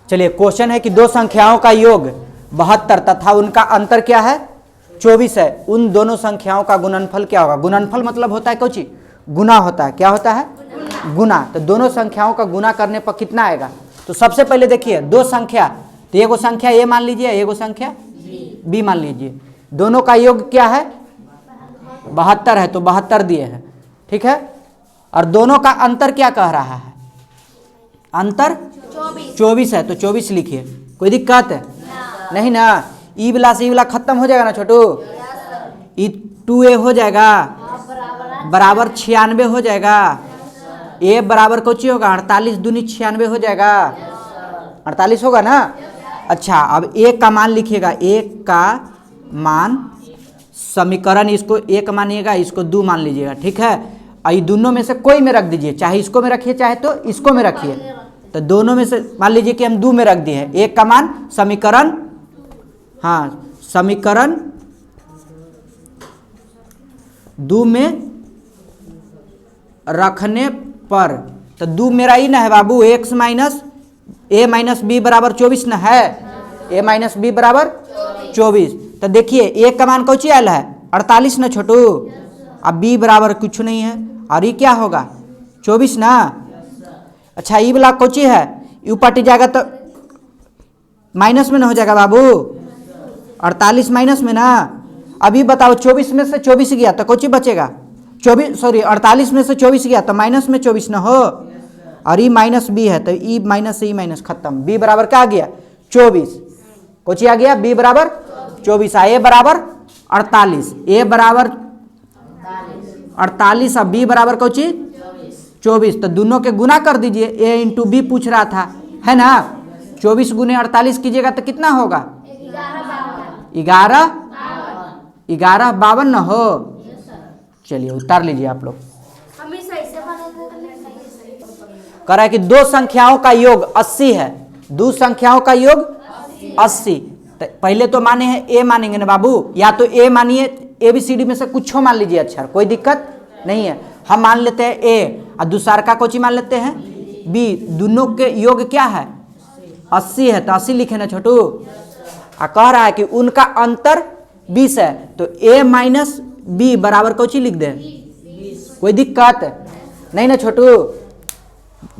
चलिए क्वेश्चन है कि दो संख्याओं का योग 72 तथा उनका अंतर क्या है 24 है, उन दोनों संख्याओं का गुणनफल क्या होगा। गुणनफल मतलब होता है कुछ गुना होता है, क्या होता है गुना। तो दोनों संख्याओं का गुना करने पर कितना आएगा। तो सबसे पहले देखिए दो संख्या, तो एगो संख्या ए मान लीजिए, एगो संख्या बी मान लीजिए, दोनों का योग क्या है 72 है, तो 72 दिए हैं, ठीक है। और दोनों का अंतर क्या कह रहा है, अंतर 24 है, तो 24 लिखिए। कोई दिक्कत है नहीं ना। ई वाला से ई वाला खत्म हो जाएगा ना छोटू, ई 2a हो जाएगा बराबर 96 हो जाएगा, ए बराबर कुछ होगा 48 दूनी 96 हो जाएगा, 48 होगा ना। अच्छा अब एक का मान लिखिएगा, एक का मान समीकरण, इसको एक मानिएगा, इसको 2 मान लीजिएगा, ठीक है। और दोनों में से कोई में रख दीजिए, चाहे इसको में रखिए चाहे तो इसको में रखिए। तो दोनों में से मान लीजिए कि हम 2 में रख दिए हैं, एक का मान समीकरण, हाँ समीकरण 2 में रखने पर, तो 2 मेरा ही ना है बाबू, x minus a minus B बराबर 24 ना है, a माइनस बी बराबर 24। तो देखिए एक का मान कौची आयल है 48 ना छोटू, अब b बराबर कुछ नहीं है, और ये क्या होगा 24 ना। अच्छा ये वाला कौची है, यू पट जाएगा तो माइनस में ना हो जाएगा बाबू, 48 माइनस में ना। अभी बताओ 24 में से 24 गया तो कौची बचेगा 48 में से 24 गया तो माइनस में 24 ना हो, और ई माइनस बी है तो ई माइनस से ई माइनस खत्म, बी बराबर क्या आ गया 24, कौची आ गया बी बराबर 24, ए बराबर 48, ए बराबर 48 और बी बराबर कौची 24। तो दोनों के गुना कर दीजिए, ए इंटू बी पूछ रहा था है ना। 24 गुने 48 कीजिएगा तो कितना होगा 1152 ना हो। चलिए उतार लीजिए आप लोग। कह रहा है कि दो संख्याओं का योग 80 है, दो संख्याओं का योग 80। तो पहले तो माने हैं ए मानेंगे ना बाबू, या तो ए मानिए ABCD में से कुछ मान लीजिए अक्षर, कोई दिक्कत नहीं है। हम मान लेते हैं ए और दूसरा का कोची मान लेते हैं बी, दोनों के योग क्या है 80 है, तो 80 लिखे ना छोटू। कह रहा है कि उनका अंतर 20 है, तो a माइनस बी बराबर कौची लिख दे, कोई दिक्कत नहीं ना छोटू।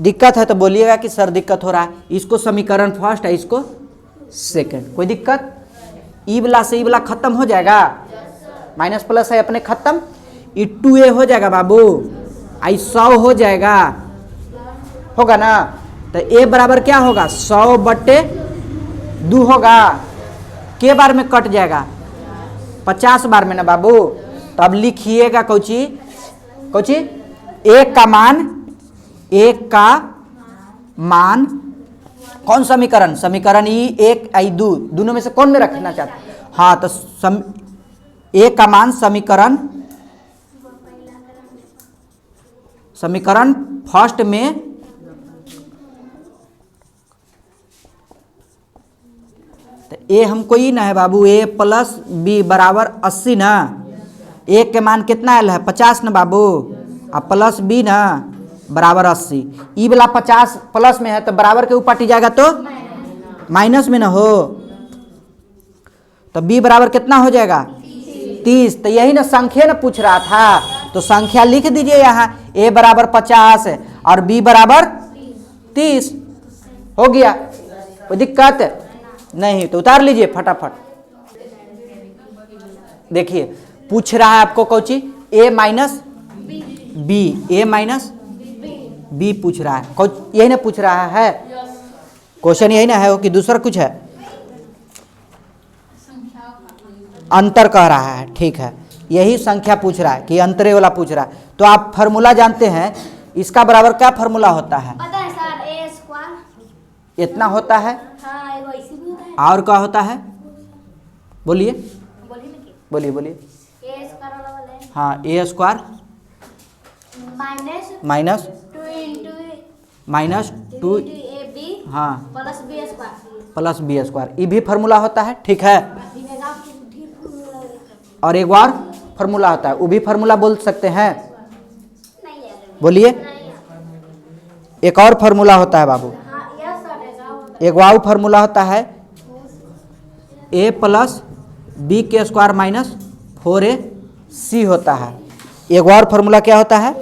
दिक्कत है तो बोलिएगा कि सर दिक्कत हो रहा है, इसको समीकरण फर्स्ट है, इसको सेकंड, कोई दिक्कत। ई वाला से ई वाला खत्म हो जाएगा, माइनस प्लस है अपने खत्म, ई 2a हो जाएगा बाबू, आई 100 हो जाएगा, होगा ना। तो a बराबर क्या होगा 100/2 होगा, के बार में कट जाएगा 50 बार में ना बाबू। तब लिखिएगा कौची कौची, एक का मान कौन समीकरण, समीकरण ई 1 आई 2, दोनों में से कौन में रखना चाहते, हाँ तो एक का मान समीकरण फर्स्ट में तो ए हमको ही ना है बाबू, a प्लस बी बराबर 80 ना। एक के मान कितना आयल है 50 ना बाबू, और प्लस बी ना बराबर 80। ई वाला 50 प्लस में है तो बराबर के ऊपर जाएगा तो माइनस में ना हो, तो बी बराबर कितना हो जाएगा 30। तो यही ना संख्या ना पूछ रहा था, तो संख्या लिख दीजिए यहाँ, a बराबर 50 और b बराबर 30 हो गया, कोई दिक्कत नहीं। तो उतार लीजिए फटाफट। देखिए पूछ रहा है आपको कौची a minus B, a minus B पूछ रहा है, यही ना पूछ रहा है, क्वेश्चन यही ना है कि दूसरा कुछ है, अंतर कह रहा है, ठीक है यही संख्या पूछ रहा है कि अंतरे वाला पूछ रहा है। तो आप फार्मूला जानते हैं, इसका बराबर क्या फार्मूला होता है, पता है सर ए स्क्वायर इतना होता है, हाँ एगो ऐसे भी होता है, और क्या होता है बोलिए बोलिए बोलिए। ए स्क्वायर वाला है, हाँ ए स्क्वायर माइनस 2 ए बी हाँ प्लस बी स्क्वायर, ये भी फार्मूला होता है, ठीक है। और एक बार फार्मूला होता है, वो भी फार्मूला बोल सकते हैं, बोलिए। एक और फार्मूला होता है बाबू, एक वाव फार्मूला होता है a प्लस बी के स्क्वायर माइनस 4ac होता है। एक और फार्मूला क्या होता है?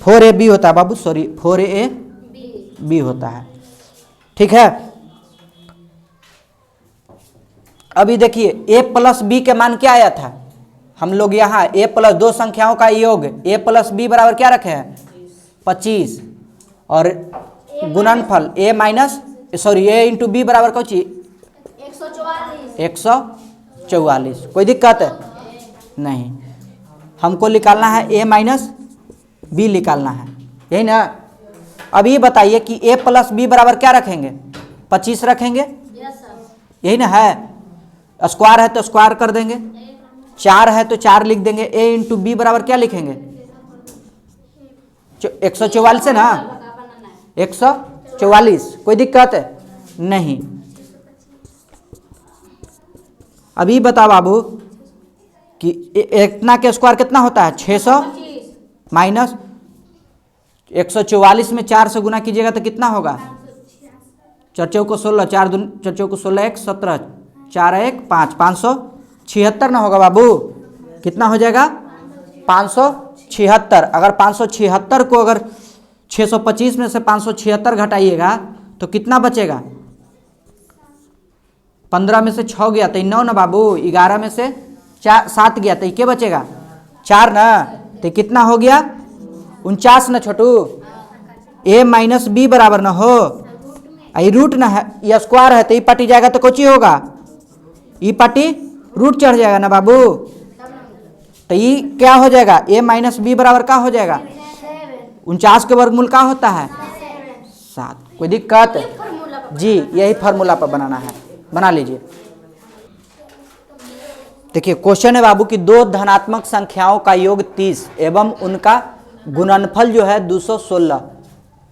4ab होता है बाबू, सॉरी 4ab होता है। ठीक है, अभी देखिए a प्लस बी के मान क्या आया था? हम लोग यहाँ a प्लस दो संख्याओं का योग a प्लस बी बराबर क्या रखे हैं? 25 और गुणनफल a minus sorry a into B बराबर कौन चीज? 144। कोई दिक्कत है? नहीं, हमको निकालना है a माइनस बी निकालना है, यही ना। अब ये बताइए कि a प्लस बी बराबर क्या रखेंगे? 25 रखेंगे, यही ना है। स्क्वायर है तो स्क्वायर कर देंगे, 4 है तो 4 लिख देंगे। a इंटू बी बराबर क्या लिखेंगे? 144 है ना, 144। कोई दिक्कत है? नहीं। अभी बता बाबू कि इतना के स्क्वायर कितना होता है? 600 माइनस 144 में 4 से गुना कीजिएगा तो कितना होगा? 4 चौको 16, 4 चौको 16, 1 17, 4 1 5, 576 ना होगा बाबू? कितना हो जाएगा? 576। अगर 576 को अगर 625 में से 576 घटाइएगा तो कितना बचेगा? 15 में से 6 गया तो 9 ना बाबू, 11 में से 7 गया तो क्या बचेगा? 4 ना, तो कितना हो गया? 49 ना छोटू। a माइनस बी बराबर ना हो, ये रूट ना है, ये स्क्वायर है तो ये पटी जाएगा तो कोची होगा? ये पटी रूट चढ़ जाएगा ना बाबू, तो ये क्या हो जाएगा? a माइनस बी बराबर क्या हो जाएगा? 49 के वर्गमूल क्या होता है? 7। कोई दिक्कत? जी, यही फार्मूला पर बनाना है, बना लीजिए। देखिए क्वेश्चन है बाबू कि दो धनात्मक संख्याओं का योग 30 एवं उनका गुणनफल जो है 216,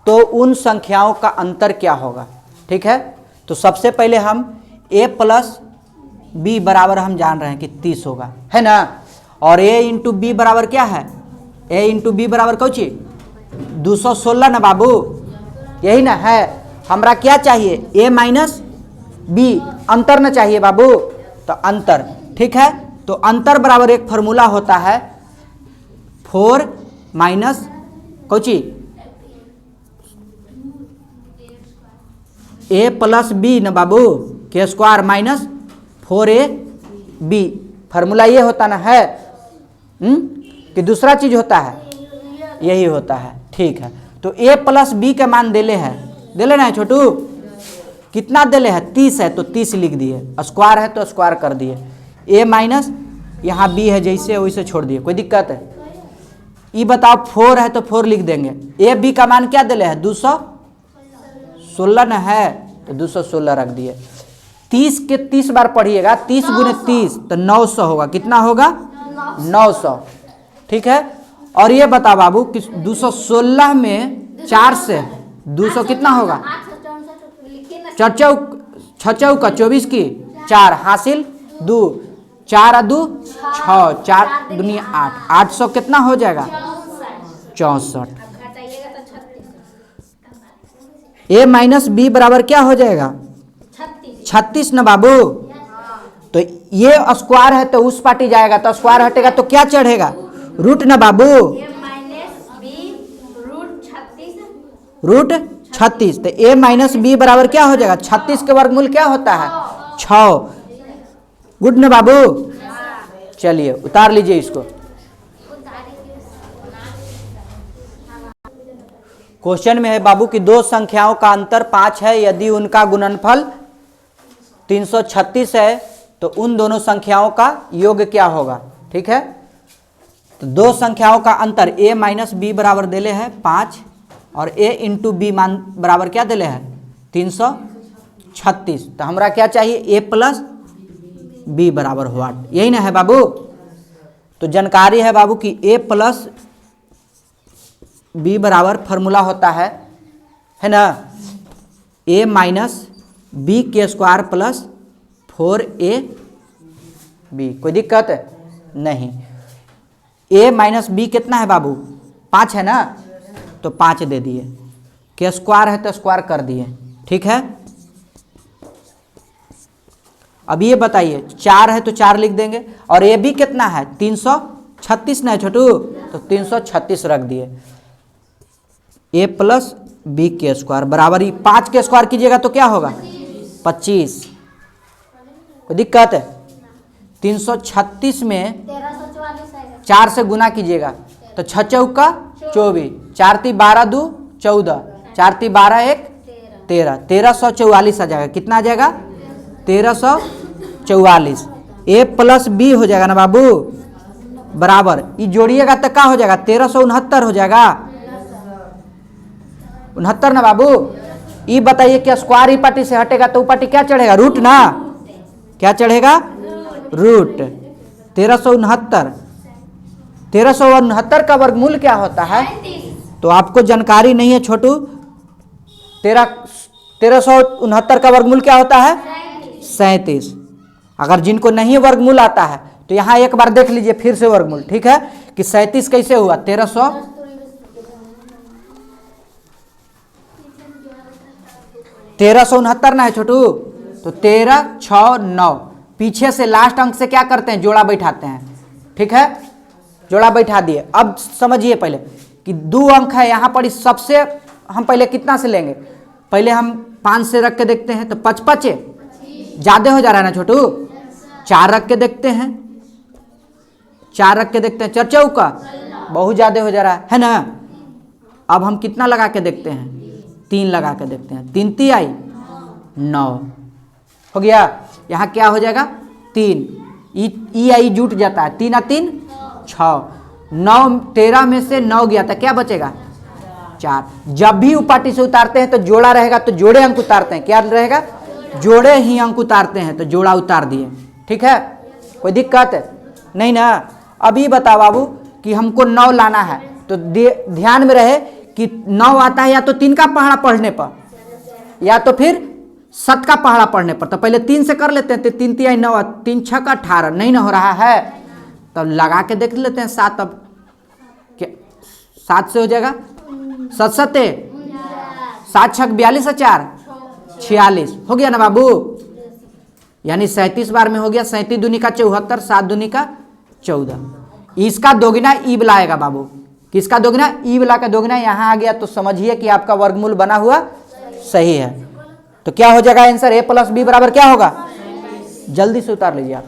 तो उन संख्याओं का अंतर क्या होगा? ठीक है, तो सबसे पहले हम a प्लस बी बराबर हम जान रहे हैं कि 30 होगा, है ना। और a इंटू बी बराबर क्या है? a इंटू बी बराबर कौन चीज? 216 ना बाबू, यही ना है। हमरा क्या चाहिए? a माइनस बी, अंतर ना चाहिए बाबू, तो अंतर। ठीक है, तो अंतर बराबर एक फार्मूला होता है 4 माइनस कौची a प्लस बी ना बाबू के स्क्वायर माइनस 4ab। फार्मूला ये होता ना है कि दूसरा चीज होता है? यही होता है। ठीक है, तो a प्लस बी का मान देले है, देले ना है छोटू? कितना देले है? 30 है तो 30 लिख दिए, स्क्वायर है तो स्क्वायर कर दिए। a माइनस यहाँ b है जैसे वैसे छोड़ दिए, कोई दिक्कत है? ये बताओ 4 है तो 4 लिख देंगे। a b का मान क्या देले है? 216 न है तो 216 रख दिए। 30 के 30 बार पढ़िएगा, 30 गुने 30 तो 900 होगा। कितना होगा? 900। ठीक है, और ये बता बाबू कि 216 में 4 से 200 कितना होगा? 6 का 24 की 4 हासिल 2, 4 2 6, 4 दूनी 8, 800 कितना हो जाएगा? 64। a माइनस बी बराबर क्या हो जाएगा? 36 ना बाबू। तो ये स्क्वायर है तो उस पार्टी जाएगा, तो स्क्वायर हटेगा तो क्या चढ़ेगा? रूट ना बाबू, रूट 36। तो a माइनस बी बराबर क्या हो जाएगा? 36 के वर्गमूल क्या होता है? 6। गुड ना बाबू। चलिए उतार लीजिए इसको। क्वेश्चन में है बाबू कि दो संख्याओं का अंतर 5 है, यदि उनका गुणनफल 336 है तो उन दोनों संख्याओं का योग क्या होगा? ठीक है, तो दो संख्याओं का अंतर a माइनस बी बराबर देले है 5 और a इंटू बी मान बराबर क्या देले है? 336। तो हमरा क्या चाहिए? a प्लस बी बराबर व्हाट, यही ना है बाबू। तो जानकारी है बाबू कि a प्लस बी बराबर फार्मूला होता है ना, a माइनस बी के स्क्वायर प्लस 4ab। कोई दिक्कत है? नहीं। a माइनस बी कितना है बाबू? 5 है ना, तो 5 दे दिए, के स्क्वायर है तो स्क्वायर कर दिए। ठीक है, अब ये बताइए 4 है तो 4 लिख देंगे, और ये भी कितना है 336 ना है छोटू, तो 336 रख दिए। a प्लस बी के स्क्वायर बराबर ही 5 के स्क्वायर कीजिएगा तो क्या होगा 25। कोई दिक्कत है? 336 में 1344 आएगा। 4 से गुना कीजिएगा तो 6 चौका 24, 4 ती 12 2 14, 4 ती 12 1 13, 1344 आ जाएगा। कितना आ जाएगा 1344। a प्लस बी हो जाएगा ना बाबू, बराबर ये जोड़िएगा तो क्या हो जाएगा 1369 हो जाएगा, 69 ना बाबू। ये बताइए क्या स्क्वायर ही पार्टी से हटेगा तो पार्टी क्या चढ़ेगा रूट ना, क्या चढ़ेगा रूट। 1369 का वर्गमूल क्या होता है, तो आपको जानकारी नहीं है छोटू। 1369 का वर्गमूल क्या होता है 37। अगर जिनको नहीं वर्गमूल आता है तो यहाँ एक बार देख लीजिए फिर से वर्गमूल, ठीक है कि 37 कैसे हुआ 1369 ना है छोटू, तो 13 6 9 पीछे से लास्ट अंक से क्या करते हैं जोड़ा बैठाते हैं, ठीक है जोड़ा बैठा दिए। अब समझिए पहले कि 2 अंक है यहाँ पर, इस सबसे हम पहले कितना से लेंगे, पहले हम 5 से रख के देखते हैं तो 5 5 ज्यादा हो जा रहा है ना छोटू। 4 रख के देखते हैं, 4 रख के देखते हैं, 4 चौका बहुत ज्यादा हो जा रहा है ना। अब हम कितना लगा के देखते हैं 3 लगा के देखते हैं, 3 ती आई 9 हो गया। यहाँ क्या हो जाएगा 3 ई आई जुट जाता है, 3 और 3 6, 9 13 में से 9 गया था, क्या बचेगा 4। जब भी उपाटी से उतारते हैं तो जोड़ा रहेगा तो जोड़े अंक उतारते हैं, क्या रहेगा जोड़े ही अंक उतारते हैं, तो जोड़ा उतार दिए, ठीक है कोई दिक्कत नहीं ना। अभी बता बाबू कि हमको 9 लाना है तो ध्यान में रहे कि 9 आता है या तो 3 का पहाड़ा पढ़ने पर या तो फिर 7 का पहाड़ा पढ़ने पर। तो पहले 3 से कर लेते हैं, तो 3 3 9 3 6 का 18 नहीं ना हो रहा है, तब लगा के देख लेते हैं 7। अब क्या 7 से हो जाएगा 7 7 7 6 42 4 46 हो गया ना बाबू, यानी 37 बार में हो गया। 37 दूनी का 74, 7 दूनी का 14। इसका दोगुना ई लाएगा बाबू, किसका दोगुना ई वाला का दोगुना यहाँ आ गया, तो समझिए कि आपका वर्गमूल बना हुआ सही है। तो क्या हो जाएगा आंसर a प्लस बी बराबर क्या होगा, जल्दी से उतार लीजिए आप।